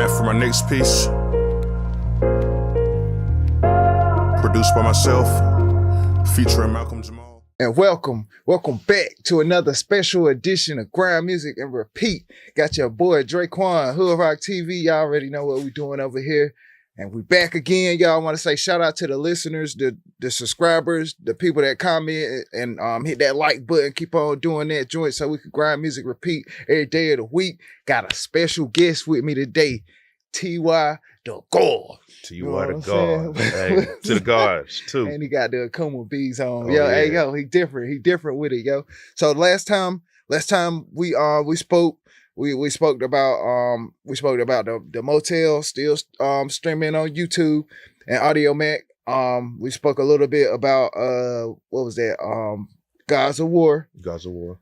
And for my next piece, produced by myself, featuring Malcolm Jamal. And welcome back to another special edition of Grind Music and Repeat. Got your boy DraQuan, Hood Rock TV. Y'all already know what we doing over here. And we back again. Y'all want to say shout out to the listeners, the subscribers, the people that comment and hit that like button. Keep on doing that joint so we can Grind Music Repeat every day of the week. Got a special guest with me today, Ty the God. Ty the God. Hey, to the gods too. And he got the Akuma bees on. Oh, Yo, yeah. hey, yo, he different. He different with it, yo. So last time we spoke. We spoke about the motel still streaming on YouTube and Audio Mac. We spoke a little bit about what was that? Gods of War. Gods of War.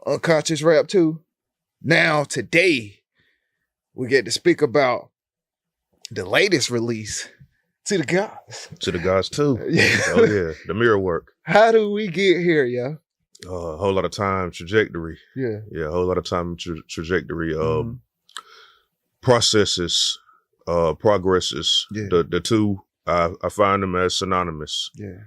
Unconscious Rap 2. Now today we get to speak about the latest release, To the Gods. To the gods too. Yeah. Oh yeah. The mirror work. How do we get here, yo? A whole lot of time trajectory. Yeah. Yeah, a whole lot of time trajectory. Processes, progresses. Yeah. The two, I find them as synonymous. Yeah.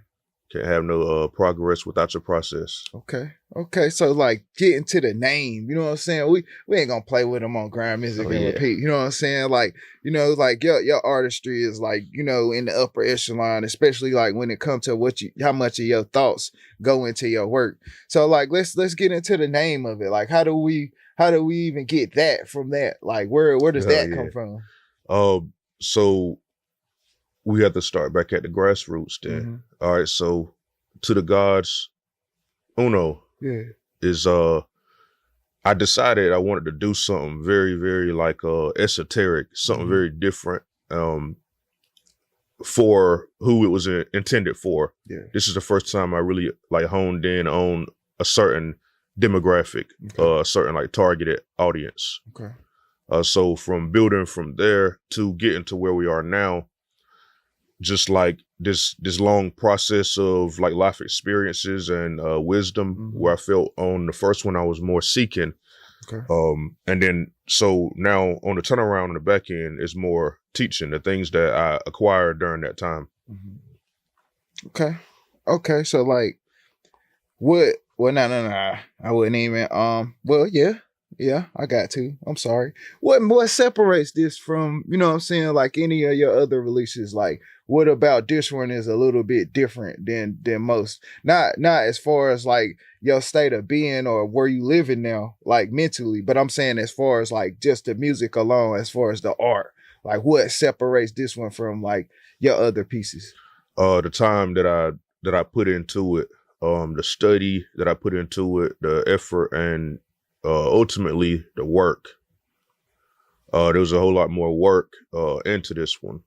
Can't have no progress without your process. Okay. So like getting to the name, you know what I'm saying? We ain't gonna play with them on Grind Music and Repeat. You know what I'm saying? Like, you know, like your artistry is like, you know, in the upper echelon, especially like when it comes to how much of your thoughts go into your work. So like let's get into the name of it. Like how do we even get that from that? Like where does that come from? So we have to start back at the grassroots then. All right, so To the Gods, Uno is I decided I wanted to do something very, very like esoteric, something very different for who it was intended for. Yeah. This is the first time I really like honed in on a certain demographic, a certain like targeted audience. Okay. So from building from there to getting to where we are now, just like this long process of like life experiences and wisdom, where I felt on the first one I was more seeking. Okay. And then so now on the turnaround on the back end is more teaching, the things that I acquired during that time. Okay. So like what? Well, no. I wouldn't even. Well, yeah, I got to. I'm sorry. What separates this from, you know what I'm saying, like any of your other releases? Like, what about this one is a little bit different than most? Not as far as like your state of being or where you living now, like mentally, but I'm saying as far as like just the music alone, as far as the art, like what separates this one from like your other pieces? The time that I put into it, the study that I put into it, the effort, and ultimately the work. There was a whole lot more work into this one,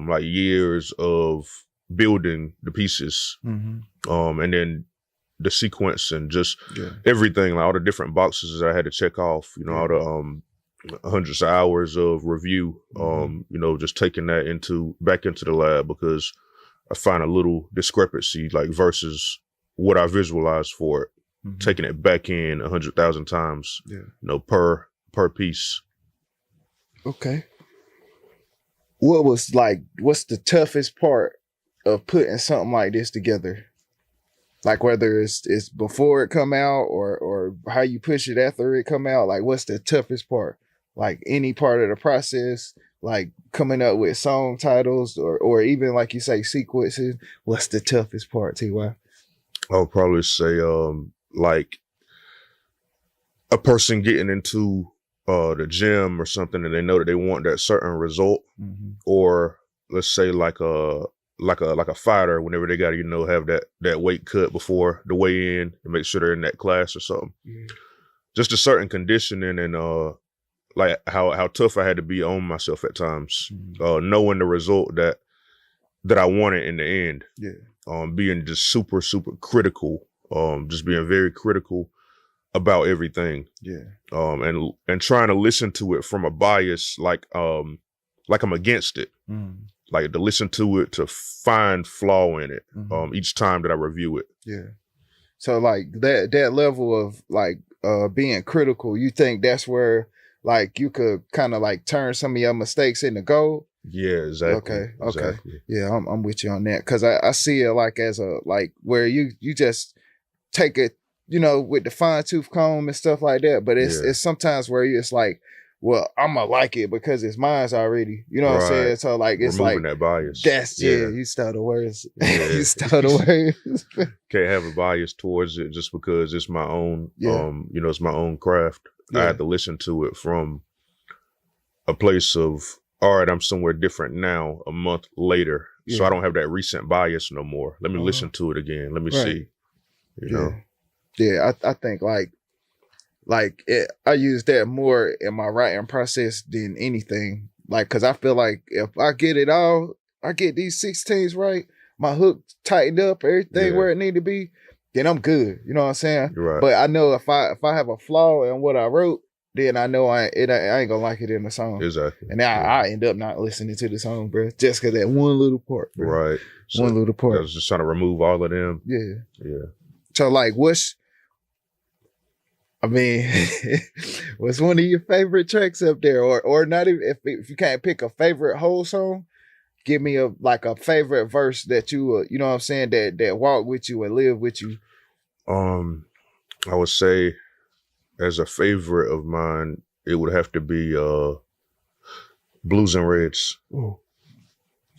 like years of building the pieces, and then the sequence and just everything, like all the different boxes that I had to check off, you know, all the hundreds of hours of review, you know, just taking that back into the lab, because I find a little discrepancy, like versus what I visualized for it. Taking it back in 100,000 times, you know, per piece. Okay. What's the toughest part of putting something like this together? Like whether it's before it come out or how you push it after it come out, like what's the toughest part? Like any part of the process, like coming up with song titles or even like you say sequences, what's the toughest part, Ty? I'll probably say, like a person getting into the gym or something and they know that they want that certain result, or let's say like a fighter, whenever they got to, you know, have that weight cut before the weigh in to make sure they're in that class or something. Just a certain conditioning and like how tough I had to be on myself at times, knowing the result that I wanted in the end. Being just super, super critical. Just being very critical about everything. And trying to listen to it from a bias, like I'm against it. Like to listen to it, to find flaw in it, each time that I review it. So like that level of like being critical, you think that's where like you could kind of like turn some of your mistakes into gold. Yeah, exactly. Okay. Exactly. Yeah, I'm with you on that. Cause I see it like as a like where you just take it, you know, with the fine tooth comb and stuff like that. But it's sometimes where it's like, well, I'm gonna like it because it's mine's already. You know what I'm saying? So like it's removing like that bias. that's you stole the words. Yeah. You stole the words. Can't have a bias towards it just because it's my own. Yeah. You know, it's my own craft. I had to listen to it from a place of, all right, I'm somewhere different now, a month later. So I don't have that recent bias no more. Let me listen to it again. Let me see. You know? Yeah, I think I use that more in my writing process than anything. Like, cause I feel like if I get it all, I get these 16s right, my hook tightened up, everything where it need to be, then I'm good. You know what I'm saying? Right. But I know if I have a flaw in what I wrote, then I know I ain't gonna like it in the song. Exactly. And then I end up not listening to the song, bro, just cause that one little part, bro. Right. So one little part. I was just trying to remove all of them. Yeah. Yeah. So like, what's one of your favorite tracks up there, or not even if you can't pick a favorite whole song, give me a favorite verse that you you know what I'm saying, that walk with you and live with you. I would say as a favorite of mine, it would have to be Blues and Reds. Ooh.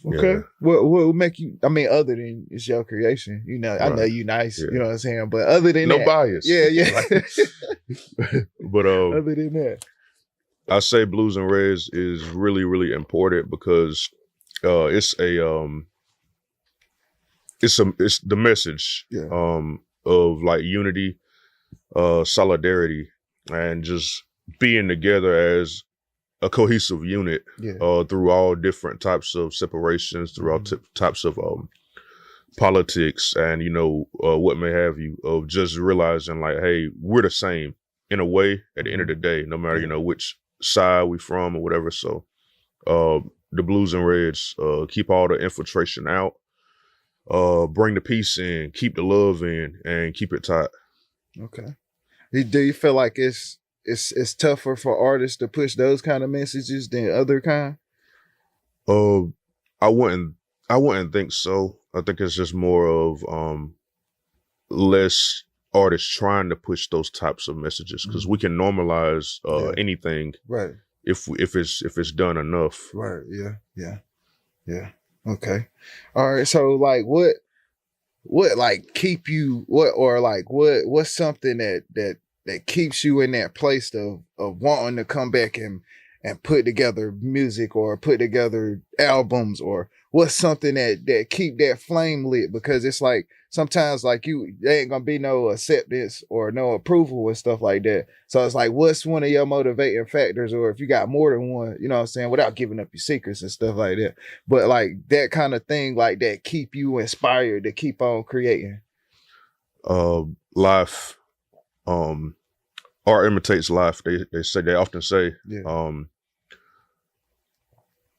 Okay. Yeah. What would make you, I mean, other than it's your creation, you know, I know you nice, you know what I'm saying, but other than no that, bias. Yeah. But other than that, I say Blues and Reds is really, really important because it's the message of like unity, solidarity, and just being together as a cohesive unit through all different types of separations, through all types of politics, and you know what may have you, of just realizing like, hey, we're the same in a way at the end of the day, no matter you know which side we from or whatever. So the Blues and Reds keep all the infiltration out, bring the peace in, keep the love in, and keep it tight. Okay. Do you feel like it's tougher for artists to push those kind of messages than other kind? I wouldn't think so. I think it's just more of less artists trying to push those types of messages, because we can normalize anything, right? If it's done enough, right? Yeah. Okay. All right. So like, what like keep you what's something that keeps you in that place of wanting to come back and put together music or put together albums, or what's something that keep that flame lit? Because it's like sometimes like there ain't gonna be no acceptance or no approval and stuff like that. So it's like, what's one of your motivating factors, or if you got more than one, you know what I'm saying, without giving up your secrets and stuff like that, but like that kind of thing like that keep you inspired to keep on creating? Life, art imitates life. They often say,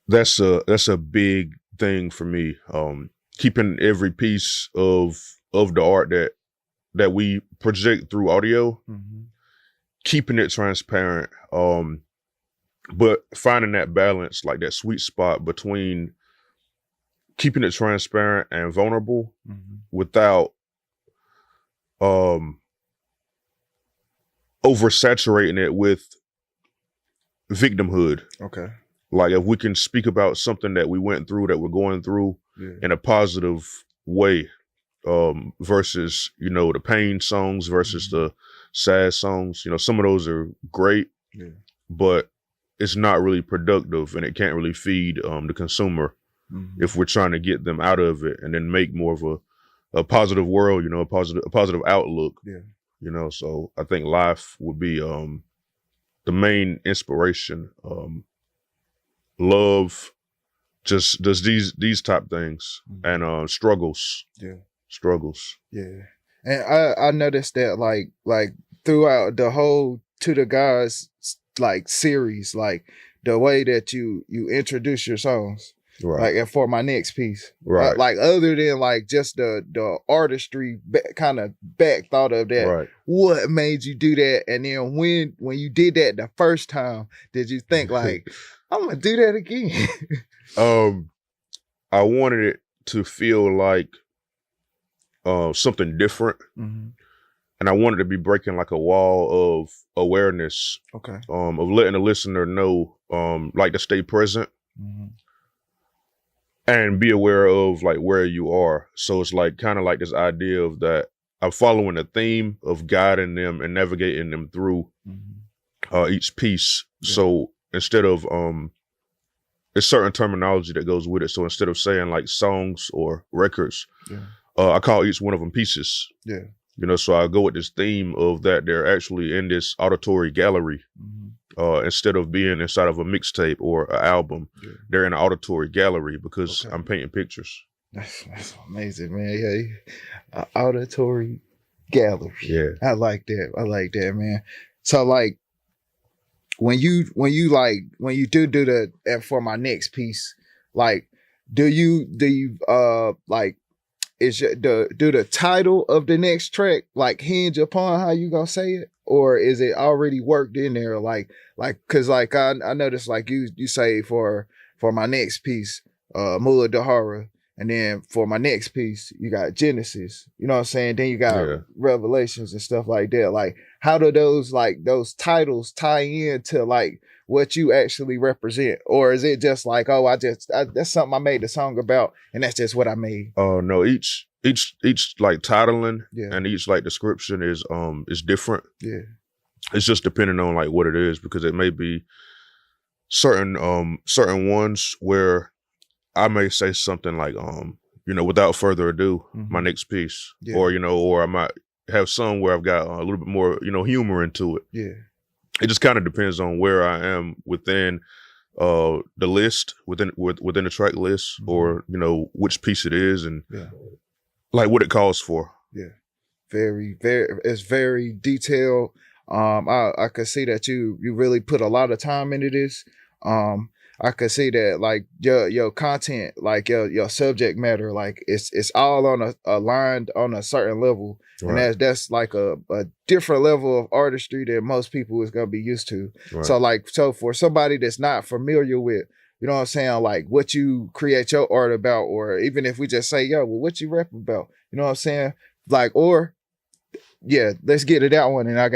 that's a big thing for me. Keeping every piece of the art that we project through audio, keeping it transparent, but finding that balance, like that sweet spot between keeping it transparent and vulnerable without oversaturating it with victimhood. Okay. Like if we can speak about something that we went through, that we're going through in a positive way, versus, you know, the pain songs versus the sad songs. You know, some of those are great, but it's not really productive, and it can't really feed the consumer if we're trying to get them out of it and then make more of a positive world, you know, a positive outlook. You know, so I think life would be the main inspiration. Love, just does these type things, and struggles. Struggles. Yeah. And I noticed that like throughout the whole To the Gods like series, like the way that you introduce your songs, Right. Like, and for my next piece. Right. Like, other than like just the artistry kind of back thought of that. Right. What made you do that? And then when you did that the first time, did you think like, I'm gonna do that again? I wanted it to feel like something different. Mm-hmm. And I wanted to be breaking like a wall of awareness. Okay. Of letting the listener know, like to stay present. Mm-hmm. And be aware of like where you are. So it's like kind of like this idea of that I'm following a theme of guiding them and navigating them through each piece. Yeah. So instead of there's certain terminology that goes with it. So instead of saying like songs or records, I call each one of them pieces. Yeah. You know, so I go with this theme of that they're actually in this auditory gallery. Instead of being inside of a mixtape or an album, they're in an auditory gallery because I'm painting pictures. That's amazing, man. Yeah, auditory gallery. Yeah, I like that. I like that, man. So like, when you do that, and for my next piece, like, do you like, is the title of the next track like hinge upon how you gonna say it, or is it already worked in there? Like, cause like I noticed like you say for my next piece, Mula Dahara, and then for my next piece you got Genesis. You know what I'm saying? Then you got Revelations and stuff like that. Like, how do those titles tie into like what you actually represent, or is it just like, oh, that's something I made the song about, and that's just what I made? Oh no, each like titling and each like description is different. Yeah, it's just depending on like what it is, because it may be certain ones where I may say something like you know, without further ado, my next piece, or you know, or I might have some where I've got a little bit more, you know, humor into it. Yeah. It just kind of depends on where I am within the list, within the track list, or you know, which piece it is, and like what it calls for. Yeah, very, it's very detailed. I could see that you really put a lot of time into this. I could see that like your content, like your subject matter, like it's all aligned on a certain level. Right. And that's like a different level of artistry that most people is gonna be used to. Right. So for somebody that's not familiar with, you know what I'm saying, like what you create your art about, or even if we just say, yo, well, what you rap about, you know what I'm saying? Like, or yeah, let's get to that one. And I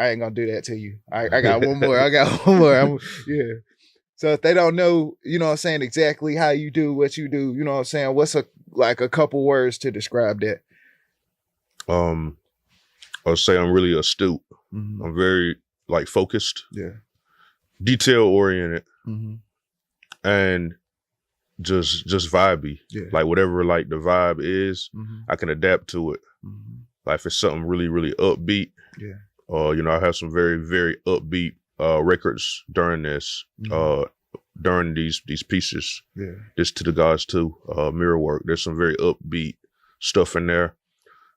ain't gonna do that to you. I got one more. I got one more. Yeah. So if they don't know, you know what I'm saying, exactly how you do what you do, you know what I'm saying, what's a couple words to describe that? I'll say I'm really astute. I'm very like focused. Yeah. Detail oriented. And just vibey. Yeah. Like whatever like the vibe is, I can adapt to it. Like if it's something really, really upbeat. Yeah. You know, I have some very, very upbeat records during this, during these pieces. Yeah. This To the Gods too, Mirror Work. There's some very upbeat stuff in there.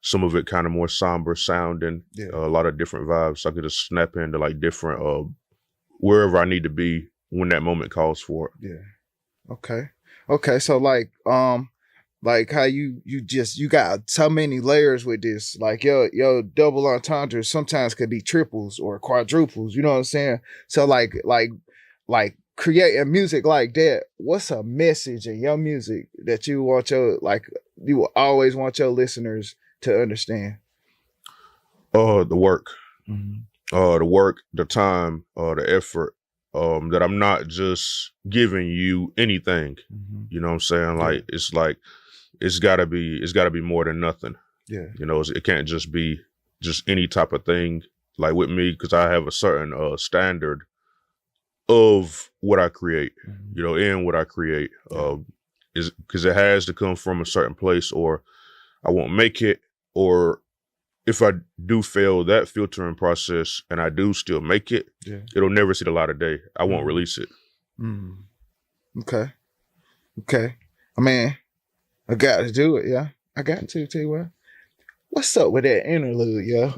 Some of it kind of more somber sounding, a lot of different vibes. So I could just snap into like different, wherever I need to be when that moment calls for it. Yeah. Okay. So like how you got so many layers with this, like your double entendres sometimes could be triples or quadruples, you know what I'm saying? So like creating music like that, what's a message in your music that you want you will always want your listeners to understand? The work. The work, the time, the effort, that I'm not just giving you anything. You know what I'm saying? Like it's gotta be more than nothing. Yeah. You know, it can't just be just any type of thing. Like with me, because I have a certain standard of what I create, you know, in what I create, is because it has to come from a certain place, or I won't make it, or if I do fail that filtering process and I do still make it, it'll never see the light of day. I won't release it. Okay. I mean, I got to do it, yeah. I got to tell you what. What's up with that interlude, yo?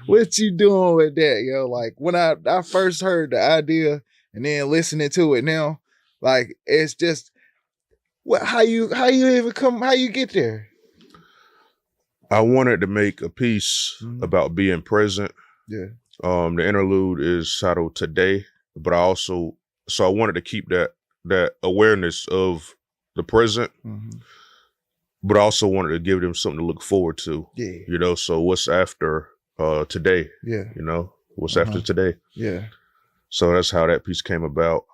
what you doing with that, yo? Like when I first heard the idea and then listening to it now, Like it's just how you get there? I wanted to make a piece about being present. Yeah. The interlude is titled Today, but I wanted to keep that awareness of the present, but I also wanted to give them something to look forward to. Yeah. You know, so what's after today? Yeah. You know, what's after today? Yeah. So that's how that piece came about.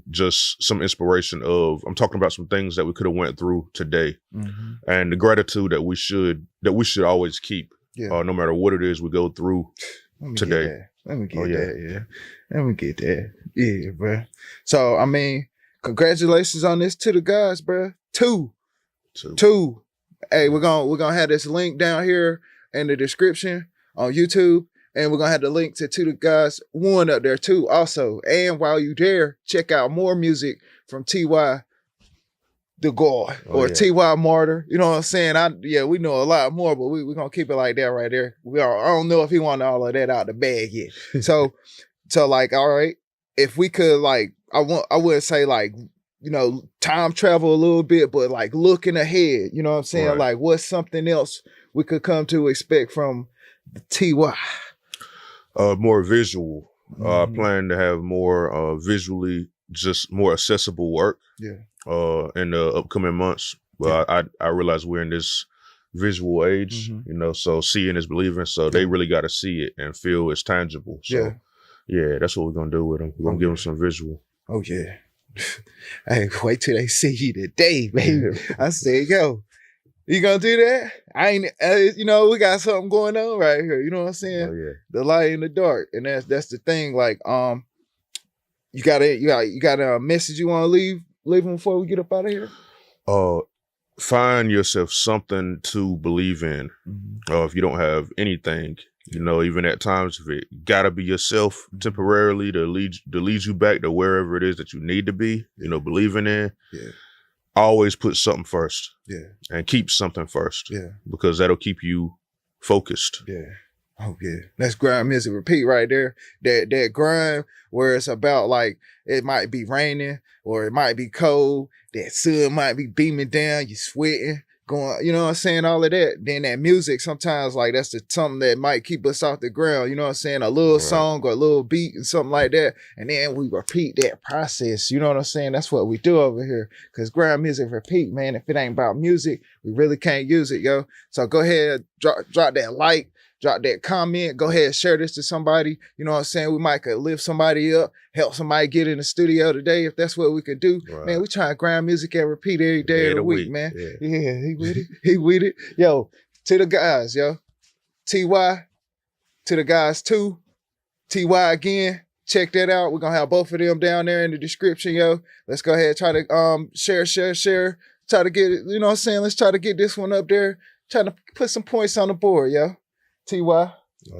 Just some inspiration of, I'm talking about some things that we could have went through today, and the gratitude that we should always keep, no matter what it is we go through today. Let me get that. Yeah. Let me get that. Yeah, bro. So, I mean, congratulations on this to the guys, bro. Two. Hey, we're gonna have this link down here in the description on YouTube. And we're going to have the link to the guys 1 up there too also. And while you there, check out more music from Ty the God or Ty Martyr. You know what I'm saying? We know a lot more, but we're going to keep it like that right there. I don't know if he wanted all of that out the bag yet. So like, all right, if we could like, I wouldn't say like, you know, time travel a little bit, but like looking ahead, you know what I'm saying? Right. Like what's something else we could come to expect from Ty? More visual. I plan to have more visually, just more accessible work. Yeah. In the upcoming months. But I realize we're in this visual age, you know, so seeing is believing. So they really got to see it and feel it's tangible. So yeah, that's what we're gonna do with them. We're gonna give them some visual. Oh yeah. Hey, wait till they see you today, baby. I said, yo. You gonna do that? I ain't, you know, we got something going on right here. You know what I'm saying? Oh, yeah. The light in the dark. And that's the thing. Like, you got a message you want to leave them before we get up out of here? Find yourself something to believe in. If you don't have anything, you know, even at times, if it gotta be yourself temporarily to lead you back to wherever it is that you need to be, you know, believing in. Yeah. Always put something first. Yeah. And keep something first. Yeah. Because that'll keep you focused. Yeah. Oh yeah. That's Grind.Music.Repeat right there. That grind where it's about like it might be raining or it might be cold. That sun might be beaming down, you sweating, going, you know what I'm saying? All of that. Then that music sometimes like that's something that might keep us off the ground. You know what I'm saying? A little song or a little beat and something like that. And then we repeat that process. You know what I'm saying? That's what we do over here. Cause Grind.Music.Repeat, man. If it ain't about music, we really can't use it, yo. So go ahead, drop that like, drop that comment. Go ahead, share this to somebody. You know what I'm saying? We might could lift somebody up, help somebody get in the studio today if that's what we could do. Right. Man, we trying to grind music and repeat every day of the week, man. Yeah, he with it. He with it. Yo, to the guys, yo. Ty, to the guys too. Ty again. Check that out. We're gonna have both of them down there in the description, yo. Let's go ahead and try to share. Try to get it, you know what I'm saying? Let's try to get this one up there. Try to put some points on the board, yo. Ty. Oh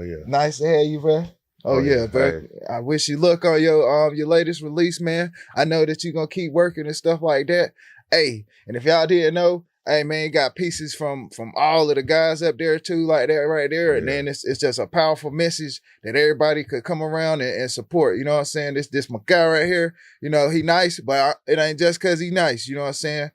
yeah. Nice to have you, bro. Oh yeah, bro. Hey. I wish you luck on your latest release, man. I know that you're gonna keep working and stuff like that. Hey, and if y'all didn't know, hey man, you got pieces from all of the guys up there too, like that right there. Yeah. And then it's just a powerful message that everybody could come around and support. You know what I'm saying? This my guy right here. You know, he nice, but it ain't just cause he nice. You know what I'm saying?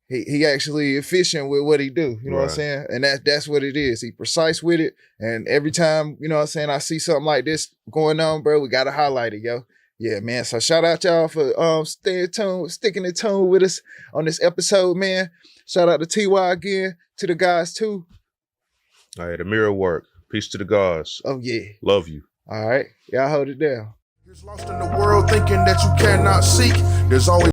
He actually efficient with what he do, you know what I'm saying? And that's what it is. He precise with it. And every time, you know what I'm saying, I see something like this going on, bro, we gotta highlight it, yo. Yeah, man. So shout out y'all for sticking in tune with us on this episode, man. Shout out to Ty again, to the guys too. All right, the mirror work. Peace to the guys. Oh yeah. Love you. All right. Y'all hold it down. Lost in the world thinking that you cannot seek. There's always